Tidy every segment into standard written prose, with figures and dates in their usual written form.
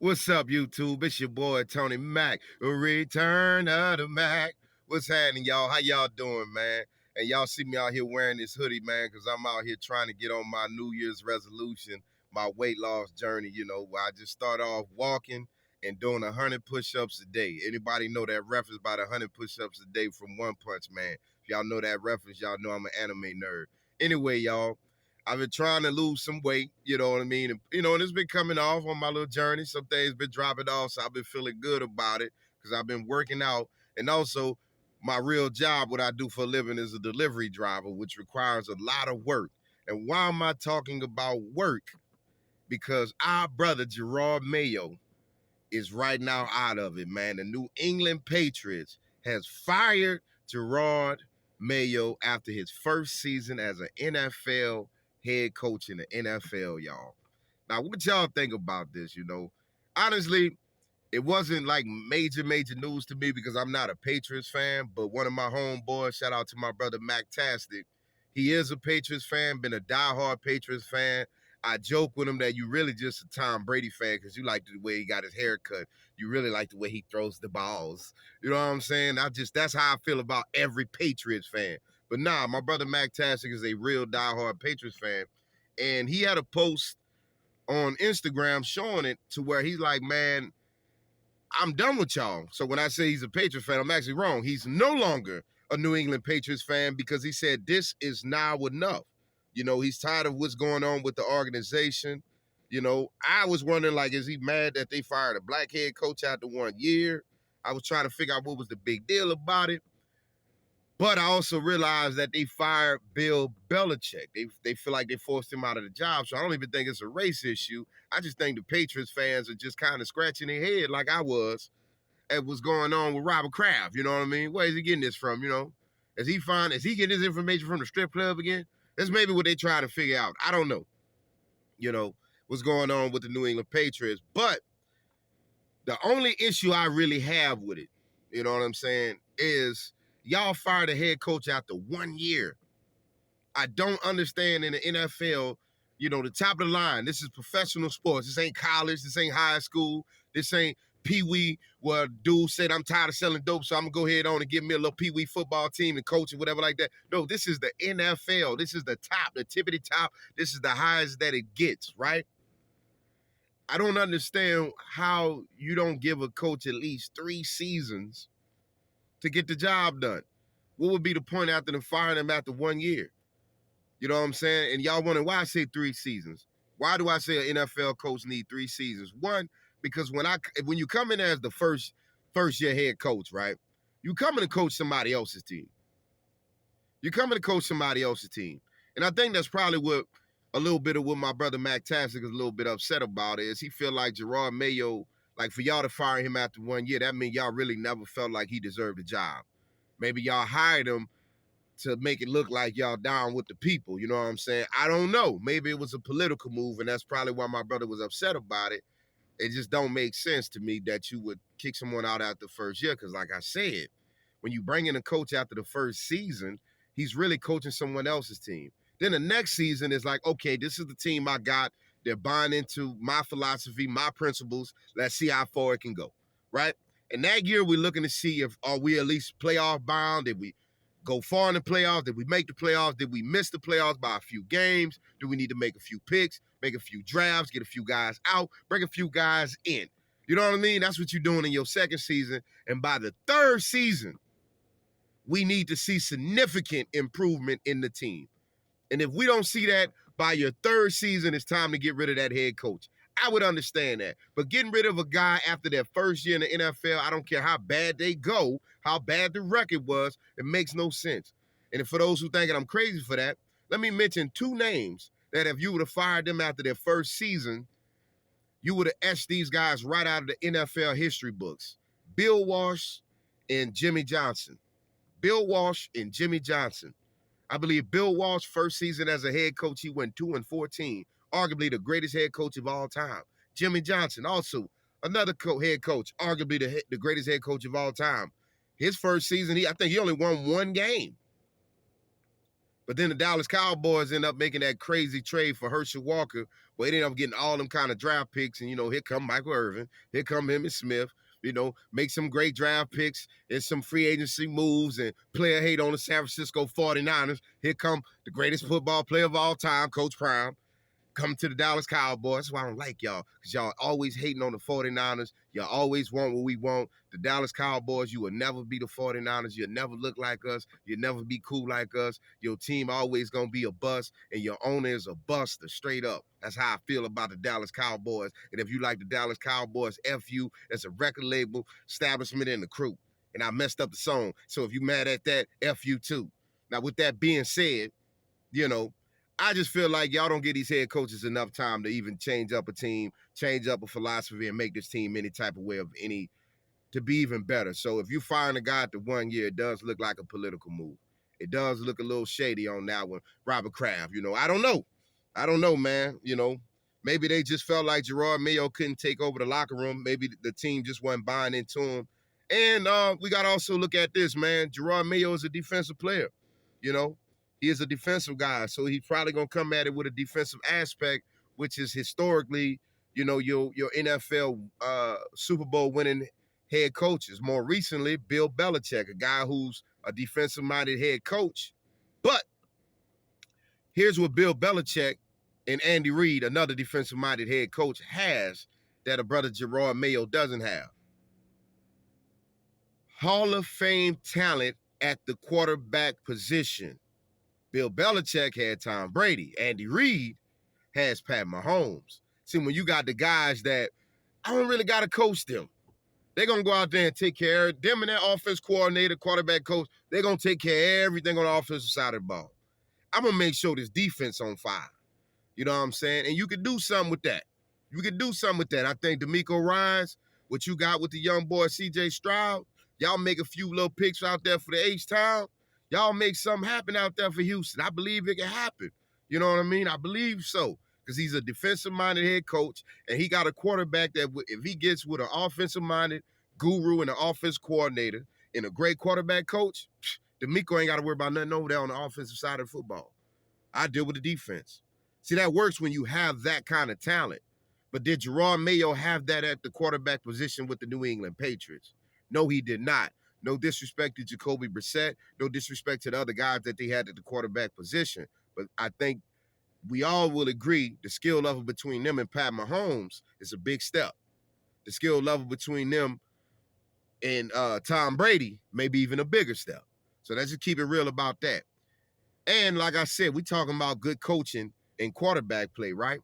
What's up, YouTube? It's your boy, Tony Mac. Return of the Mac. What's happening, y'all? How y'all doing, man? And y'all see me out here wearing this hoodie, man, because I'm out here trying to get on my New Year's resolution, my weight loss journey, where I just start off walking and doing 100 push-ups a day. Anybody know that reference about 100 push-ups a day from One Punch Man? If y'all know that reference, y'all know I'm an anime nerd. Anyway, y'all, I've been trying to lose some weight, you know what I mean? And it's been coming off on my little journey. Some things been dropping off, so I've been feeling good about it because I've been working out. And also, my real job, what I do for a living, is a delivery driver, which requires a lot of work. And why am I talking about work? Because our brother, Jerod Mayo, is right now out of it, man. The New England Patriots has fired Jerod Mayo after his first season as an NFL head coach in the NFL, y'all. Now, what y'all think about this, Honestly, it wasn't like major news to me because I'm not a Patriots fan, but one of my homeboys, shout out to my brother Mac Tastic, he is a Patriots fan, been a diehard Patriots fan. I joke with him that you really just a Tom Brady fan because you like the way he got his hair cut. You really like the way he throws the balls. You know what I'm saying? That's how I feel about every Patriots fan. But nah, my brother Mac Tastic is a real diehard Patriots fan. And he had a post on Instagram showing it to where he's like, man, I'm done with y'all. So when I say he's a Patriots fan, I'm actually wrong. He's no longer a New England Patriots fan because he said this is now enough. He's tired of what's going on with the organization. I was wondering, like, is he mad that they fired a black head coach after 1 year? I was trying to figure out what was the big deal about it. But I also realized that they fired Bill Belichick. They feel like they forced him out of the job. So I don't even think it's a race issue. I just think the Patriots fans are just kind of scratching their head like I was at what's going on with Robert Kraft. You know what I mean? Where is he getting this from, Is he getting his information from the strip club again? That's maybe what they try to figure out. I don't know, what's going on with the New England Patriots. But the only issue I really have with it, you know what I'm saying, is y'all fired a head coach after 1 year. I don't understand in the NFL, the top of the line. This is professional sports. This ain't college. This ain't high school. This ain't Pee-wee where dude said, I'm tired of selling dope, so I'm going to go ahead on and give me a little Pee-wee football team and coach and whatever like that. No, this is the NFL. This is the top, the tippity top. This is the highest that it gets, right? I don't understand how you don't give a coach at least 3 seasons to get the job done. What would be the point after them firing him after 1 year? You know what I'm saying? And y'all wondering why I say 3 seasons. Why do I say an NFL coach need 3 seasons? One, because when you come in as the first year head coach, right? You come in to coach somebody else's team. You're coming to coach somebody else's team. And I think that's probably what a little bit of what my brother Mac Tastic is a little bit upset about is he feel like Jerod Mayo, like for y'all to fire him after 1 year, that means y'all really never felt like he deserved a job. Maybe y'all hired him to make it look like y'all down with the people. You know what I'm saying? I don't know. Maybe it was a political move, and that's probably why my brother was upset about it. It just don't make sense to me that you would kick someone out after the first year because, like I said, when you bring in a coach after the first season, he's really coaching someone else's team. Then the next season is like, okay, this is the team I got. They're buying into my philosophy, my principles. Let's see how far it can go, right? And that year, we're looking to see if are we at least playoff bound? Did we go far in the playoffs? Did we make the playoffs? Did we miss the playoffs by a few games? Do we need to make a few picks, make a few drafts, get a few guys out, bring a few guys in? You know what I mean? That's what you're doing in your second season. And by the third season, we need to see significant improvement in the team. And if we don't see that by your third season, it's time to get rid of that head coach. I would understand that. But getting rid of a guy after their first year in the NFL, I don't care how bad they go, how bad the record was, it makes no sense. And for those who thinking I'm crazy for that, let me mention 2 names that if you would have fired them after their first season, you would have etched these guys right out of the NFL history books. Bill Walsh and Jimmy Johnson. Bill Walsh and Jimmy Johnson. I believe Bill Walsh, first season as a head coach, he went 2-14. Arguably the greatest head coach of all time. Jimmy Johnson, also another head coach, arguably the greatest head coach of all time. His first season, I think he only won 1 game. But then the Dallas Cowboys end up making that crazy trade for Herschel Walker, Well, he ended up getting all them kind of draft picks, and here come Michael Irvin, here come Emmitt Smith. Make some great draft picks and some free agency moves and player hate on the San Francisco 49ers. Here come the greatest football player of all time, Coach Prime. Come to the Dallas Cowboys. That's why I don't like y'all, because y'all always hating on the 49ers. Y'all always want what we want. The Dallas Cowboys, you will never be the 49ers. You'll never look like us. You'll never be cool like us. Your team always going to be a bust, and your owner is a buster, straight up. That's how I feel about the Dallas Cowboys. And if you like the Dallas Cowboys, F you. That's a record label, establishment, and the crew. And I messed up the song. So if you mad at that, F you too. Now, with that being said, I just feel like y'all don't give these head coaches enough time to even change up a team, change up a philosophy, and make this team any type of way to be even better. So if you firing a guy after 1 year, it does look like a political move. It does look a little shady on that one. Robert Kraft, I don't know. I don't know, man. Maybe they just felt like Jerod Mayo couldn't take over the locker room. Maybe the team just wasn't buying into him. And we got to also look at this, man. Jerod Mayo is a defensive player, He is a defensive guy, so he's probably going to come at it with a defensive aspect, which is historically, your NFL Super Bowl winning head coaches. More recently, Bill Belichick, a guy who's a defensive-minded head coach. But here's what Bill Belichick and Andy Reid, another defensive-minded head coach, has that a brother Jerod Mayo doesn't have. Hall of Fame talent at the quarterback position. Bill Belichick had Tom Brady. Andy Reid has Pat Mahomes. See, when you got the guys that I don't really got to coach them, they're going to go out there and take care of them and their offense coordinator, quarterback coach. They're going to take care of everything on the offensive side of the ball. I'm going to make sure this defense on fire. You know what I'm saying? And you can do something with that. You can do something with that. I think DeMeco Ryans, what you got with the young boy C.J. Stroud, y'all make a few little picks out there for the H-Town. Y'all make something happen out there for Houston. I believe it can happen. You know what I mean? I believe so, because he's a defensive-minded head coach, and he got a quarterback that if he gets with an offensive-minded guru and an offense coordinator and a great quarterback coach, DeMeco ain't got to worry about nothing over there on the offensive side of football. I deal with the defense. See, that works when you have that kind of talent. But did Jerod Mayo have that at the quarterback position with the New England Patriots? No, he did not. No disrespect to Jacoby Brissett. No disrespect to the other guys that they had at the quarterback position. But I think we all will agree the skill level between them and Pat Mahomes is a big step. The skill level between them and Tom Brady may be even a bigger step. So let's just keep it real about that. And like I said, we talking about good coaching and quarterback play, right?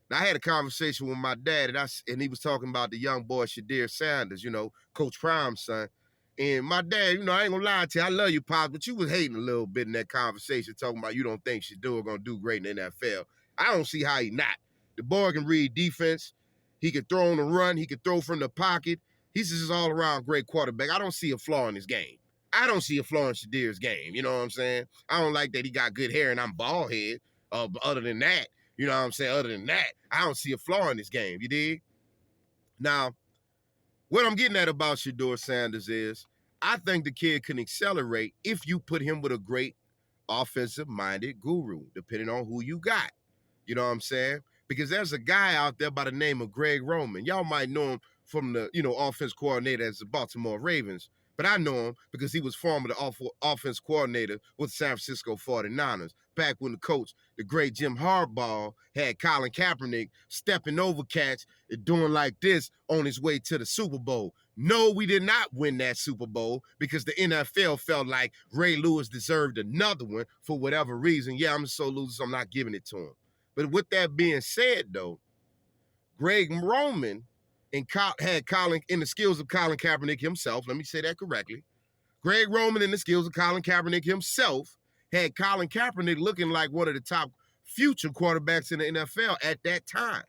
Now, I had a conversation with my dad, and he was talking about the young boy, Shadir Sanders, Coach Prime's son. And my dad, I ain't gonna lie to you, I love you, Pops, but you was hating a little bit in that conversation, talking about you don't think Shadir gonna do great in the NFL. I don't see how he not. The boy can read defense. He can throw on the run. He can throw from the pocket. He's just all around great quarterback. I don't see a flaw in his game. I don't see a flaw in Shadir's game. You know what I'm saying? I don't like that he got good hair and I'm bald head. But other than that, you know what I'm saying? Other than that, I don't see a flaw in this game. You dig? Now, what I'm getting at about Shadir Sanders is I think the kid can accelerate if you put him with a great offensive-minded guru, depending on who you got. You know what I'm saying? Because there's a guy out there by the name of Greg Roman. Y'all might know him from the, offense coordinator as the Baltimore Ravens. But I know him because he was formerly the offense coordinator with the San Francisco 49ers. Back when the coach, the great Jim Harbaugh, had Colin Kaepernick stepping over cats and doing like this on his way to the Super Bowl. No, we did not win that Super Bowl because the NFL felt like Ray Lewis deserved another one for whatever reason. Yeah, I'm so loser, so I'm not giving it to him. But with that being said, though, Greg Roman had Colin in the skills of Colin Kaepernick himself. Let me say that correctly. Greg Roman in the skills of Colin Kaepernick himself had Colin Kaepernick looking like one of the top future quarterbacks in the NFL at that time.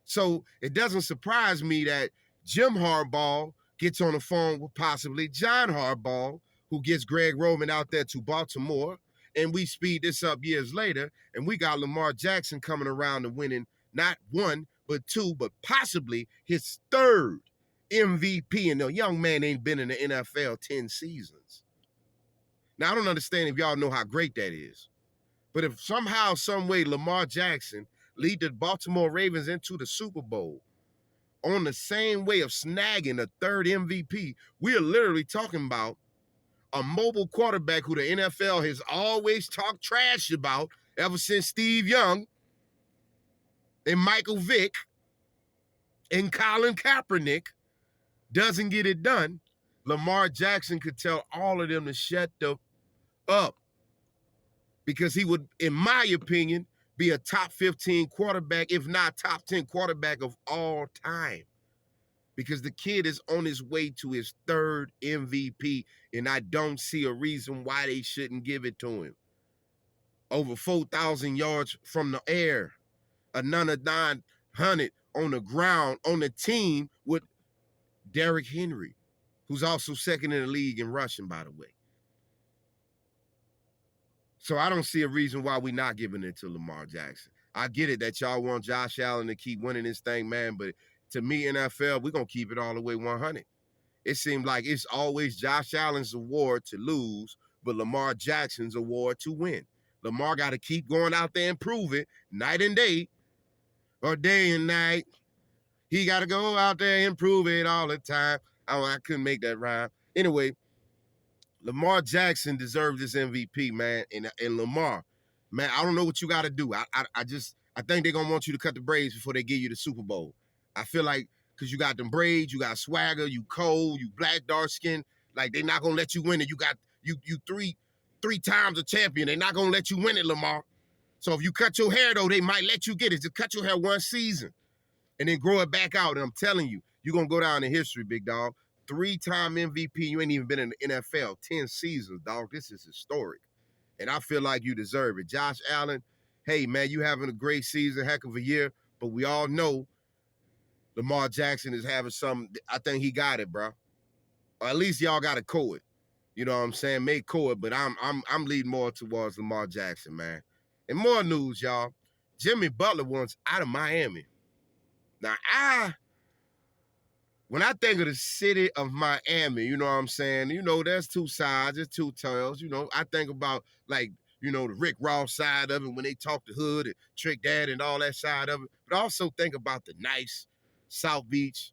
So it doesn't surprise me that Jim Harbaugh gets on the phone with possibly John Harbaugh, who gets Greg Roman out there to Baltimore. And we speed this up years later, and we got Lamar Jackson coming around and winning not one, but two, but possibly his third MVP. And the young man ain't been in the NFL 10 seasons. Now, I don't understand if y'all know how great that is. But if somehow, some way, Lamar Jackson lead the Baltimore Ravens into the Super Bowl on the same way of snagging a third MVP. We are literally talking about a mobile quarterback who the NFL has always talked trash about ever since Steve Young and Michael Vick and Colin Kaepernick doesn't get it done. Lamar Jackson could tell all of them to shut the up because he would, in my opinion, be a top 15 quarterback, if not top 10 quarterback of all time. Because the kid is on his way to his third MVP, and I don't see a reason why they shouldn't give it to him. Over 4,000 yards from the air, another 900 on the ground on the team with Derrick Henry, who's also second in the league in rushing, by the way. So I don't see a reason why we're not giving it to Lamar Jackson. I get it that y'all want Josh Allen to keep winning this thing, man, but to me, NFL, we're going to keep it all the way 100. It seems like it's always Josh Allen's award to lose, but Lamar Jackson's award to win. Lamar got to keep going out there and prove it night and day or day and night. He got to go out there and prove it all the time. I couldn't make that rhyme. Anyway, Lamar Jackson deserves this MVP, man. And Lamar, man, I don't know what you got to do. I think they're going to want you to cut the braids before they give you the Super Bowl. I feel like because you got them braids, you got swagger, you cold, you black, dark skin. Like, they're not going to let you win it. You got you three times a champion. They're not going to let you win it, Lamar. So if you cut your hair, though, they might let you get it. Just cut your hair one season and then grow it back out. And I'm telling you, you're going to go down in history, big dog. 3-time MVP. You ain't even been in the NFL 10 seasons, dog. This is historic. And I feel like you deserve it. Josh Allen, hey, man, you having a great season, heck of a year. But we all know Lamar Jackson is having some. I think he got it, bro. Or at least y'all got to co-it. You know what I'm saying? Make co-it, but I'm leading more towards Lamar Jackson, man. And more news, y'all. Jimmy Butler wants out of Miami. Now, when I think of the city of Miami, you know what I'm saying? You know, there's two sides, there's two tales. You know, I think about, like, you know, the Rick Ross side of it when they talk to Hood and Trick Dad and all that side of it. But I also think about the nice South Beach,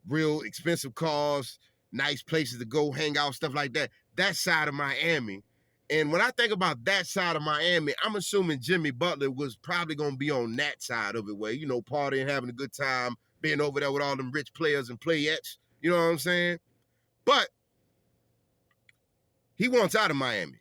real expensive cars, nice places to go hang out, stuff like that. That side of Miami. And when I think about that side of Miami, I'm assuming Jimmy Butler was probably going to be on that side of it where, you know, partying, having a good time, being over there with all them rich players and playettes. You know what I'm saying? But he wants out of Miami.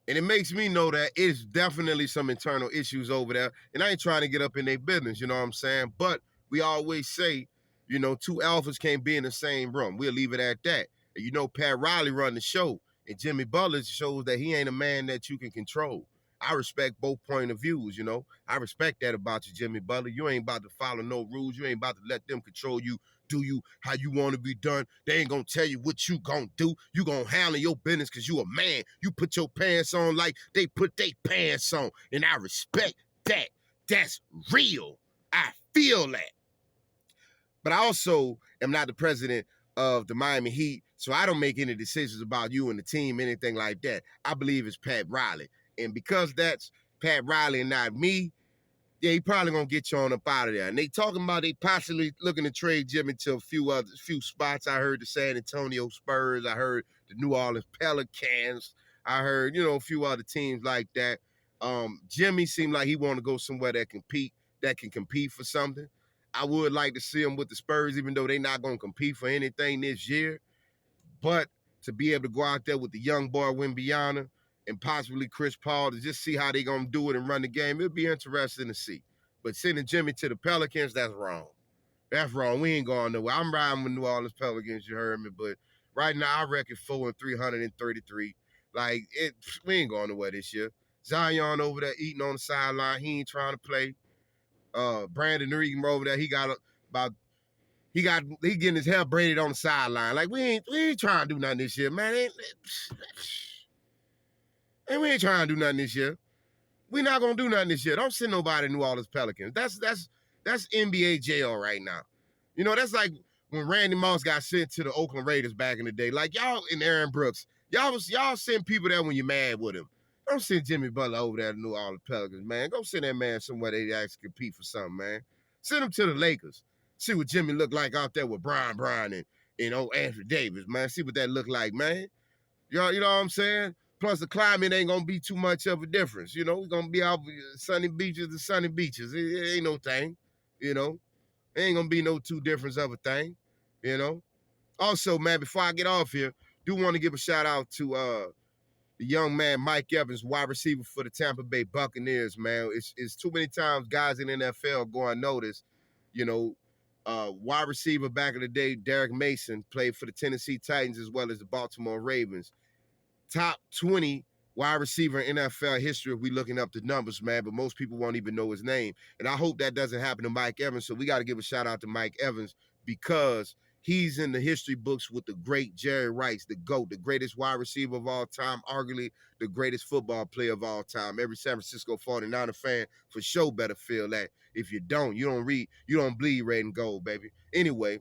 And it makes me know that it's definitely some internal issues over there. And I ain't trying to get up in their business, you know what I'm saying? But we always say, you know, two alphas can't be in the same room. We'll leave it at that. And you know, Pat Riley run the show. And Jimmy Butler shows that he ain't a man that you can control. I respect both point of views, you know. I respect that about you, Jimmy Butler. You ain't about to follow no rules. You ain't about to let them control you, do you how you want to be done. They ain't going to tell you what you going to do. You going to handle your business because you a man. You put your pants on like they put their pants on. And I respect that. That's real. I feel that. But I also am not the president of the Miami Heat, so I don't make any decisions about you and the team, anything like that. I believe it's Pat Riley. And because that's Pat Riley and not me, yeah, he probably gonna get you on up out of there. And they talking about they possibly looking to trade Jimmy to a few spots. I heard the San Antonio Spurs. I heard the New Orleans Pelicans. I heard, you know, a few other teams like that. Jimmy seemed like he want to go somewhere that can compete for something. I would like to see him with the Spurs, even though they're not gonna compete for anything this year. But to be able to go out there with the young boy Wimbiana and possibly Chris Paul to just see how they gonna do it and run the game, it'll be interesting to see. But sending Jimmy to the Pelicans, that's wrong. That's wrong. We ain't going nowhere. I'm riding with New Orleans Pelicans, you heard me. But right now, I reckon 4-333. Like, we ain't going nowhere this year. Zion over there eating on the sideline. He ain't trying to play. Brandon Ingram over there, he getting his hair braided on the sideline. Like, we ain't trying to do nothing this year, man. We ain't trying to do nothing this year. We not gonna do nothing this year. Don't send nobody to New Orleans Pelicans. That's NBA jail right now. You know, that's like when Randy Moss got sent to the Oakland Raiders back in the day. Like, y'all and Aaron Brooks, y'all send people there when you're mad with him. Don't send Jimmy Butler over there to New Orleans Pelicans, man. Go send that man somewhere they actually compete for something, man. Send him to the Lakers. See what Jimmy look like out there with Brian and old Anthony Davis, man. See what that look like, man. You know what I'm saying? Plus, the climate ain't gonna be too much of a difference. You know, we're gonna be out sunny beaches to sunny beaches. It ain't no thing. You know, it ain't gonna be no too difference of a thing. You know. Also, man, before I get off here, do want to give a shout out to the young man Mike Evans, wide receiver for the Tampa Bay Buccaneers. Man, it's too many times guys in the NFL go unnoticed. You know, wide receiver back in the day, Derek Mason played for the Tennessee Titans as well as the Baltimore Ravens. Top 20 wide receiver in NFL history if we looking up the numbers, man, but most people won't even know his name. And I hope that doesn't happen to Mike Evans. So we got to give a shout out to Mike Evans because he's in the history books with the great Jerod, the GOAT, the greatest wide receiver of all time, arguably the greatest football player of all time. Every San Francisco 49er fan for sure better feel that. If you don't bleed red and gold, baby. Anyway,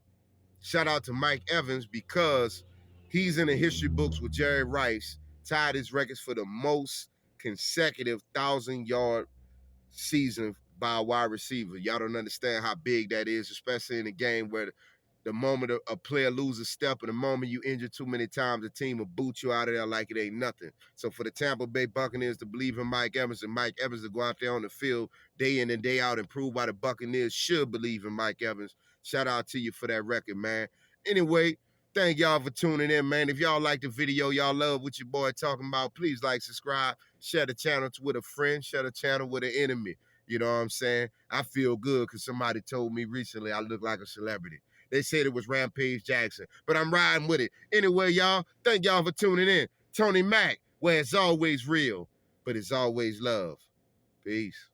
shout out to Mike Evans because he's in the history books with Jerod, tied his records for the most consecutive 1,000-yard season by a wide receiver. Y'all don't understand how big that is, especially in a game where the moment a player loses step and the moment you injure too many times, the team will boot you out of there like it ain't nothing. So for the Tampa Bay Buccaneers to believe in Mike Evans and Mike Evans to go out there on the field day in and day out and prove why the Buccaneers should believe in Mike Evans, shout out to you for that record, man. Anyway, thank y'all for tuning in, man. If y'all like the video, y'all love what your boy talking about, please like, subscribe, share the channel with a friend, share the channel with an enemy. You know what I'm saying? I feel good because somebody told me recently I look like a celebrity. They said it was Rampage Jackson, but I'm riding with it. Anyway, y'all, thank y'all for tuning in. Tony Mack, where it's always real, but it's always love. Peace.